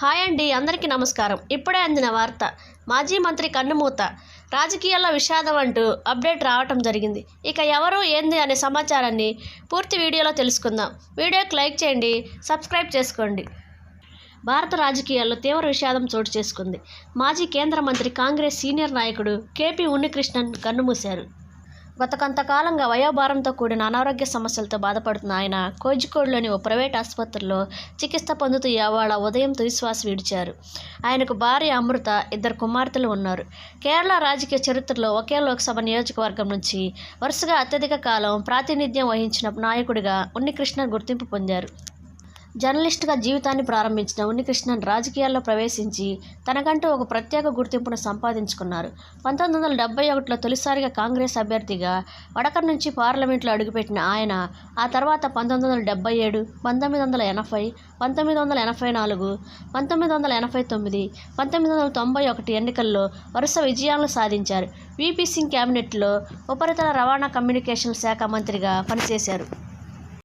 Hi అండి, అందరికీ నమస్కారం. ఇప్పుడే అందిన వార్త. మాజీ మంత్రి కన్నుమూత, రాజకీయాల్లో విషాదం అంటూ అప్డేట్ రావటం జరిగింది. ఇక ఎవరు ఏంది అనే సమాచారాన్ని పూర్తి వీడియోలో తెలుసుకుందాం. వీడియోకి లైక్ చేయండి, సబ్స్క్రైబ్ చేసుకోండి. భారత రాజకీయాల్లో తీవ్ర విషాదం చోటు చేసుకుంది. మాజీ కేంద్ర మంత్రి, కాంగ్రెస్ సీనియర్ నాయకుడు కేపీ ఉన్నికృష్ణన్ కన్నుమూశారు. గత కొంతకాలంగా వయోభారంతో కూడిన అనారోగ్య సమస్యలతో బాధపడుతున్న ఆయన కోజికోడ్లోని ఓ ప్రైవేట్ ఆసుపత్రిలో చికిత్స పొందుతూ ఇవాళ ఉదయం తుదిశ్వాస విడిచారు. ఆయనకు భార్య అమృత, 2 కుమార్తెలు ఉన్నారు. కేరళ రాజకీయ చరిత్రలో ఒకే లోక్సభ నియోజకవర్గం నుంచి వరుసగా అత్యధిక కాలం ప్రాతినిధ్యం వహించిన నాయకుడిగా ఉన్నికృష్ణన్ గుర్తింపు పొందారు. జర్నలిస్టుగా జీవితాన్ని ప్రారంభించిన ఉన్నికృష్ణన్ రాజకీయాల్లో ప్రవేశించి తనకంటూ ఒక ప్రత్యేక గుర్తింపును సంపాదించుకున్నారు. 1971లో తొలిసారిగా కాంగ్రెస్ అభ్యర్థిగా వడకర్ నుంచి పార్లమెంట్లో అడుగుపెట్టిన ఆయన ఆ తర్వాత 1977, 1980, 1984, 1989, 1991 ఎన్నికల్లో వరుస విజయాలను సాధించారు. వీపీ సింగ్ క్యాబినెట్లో ఉపరితల రవాణా కమ్యూనికేషన్ల శాఖ మంత్రిగా పనిచేశారు.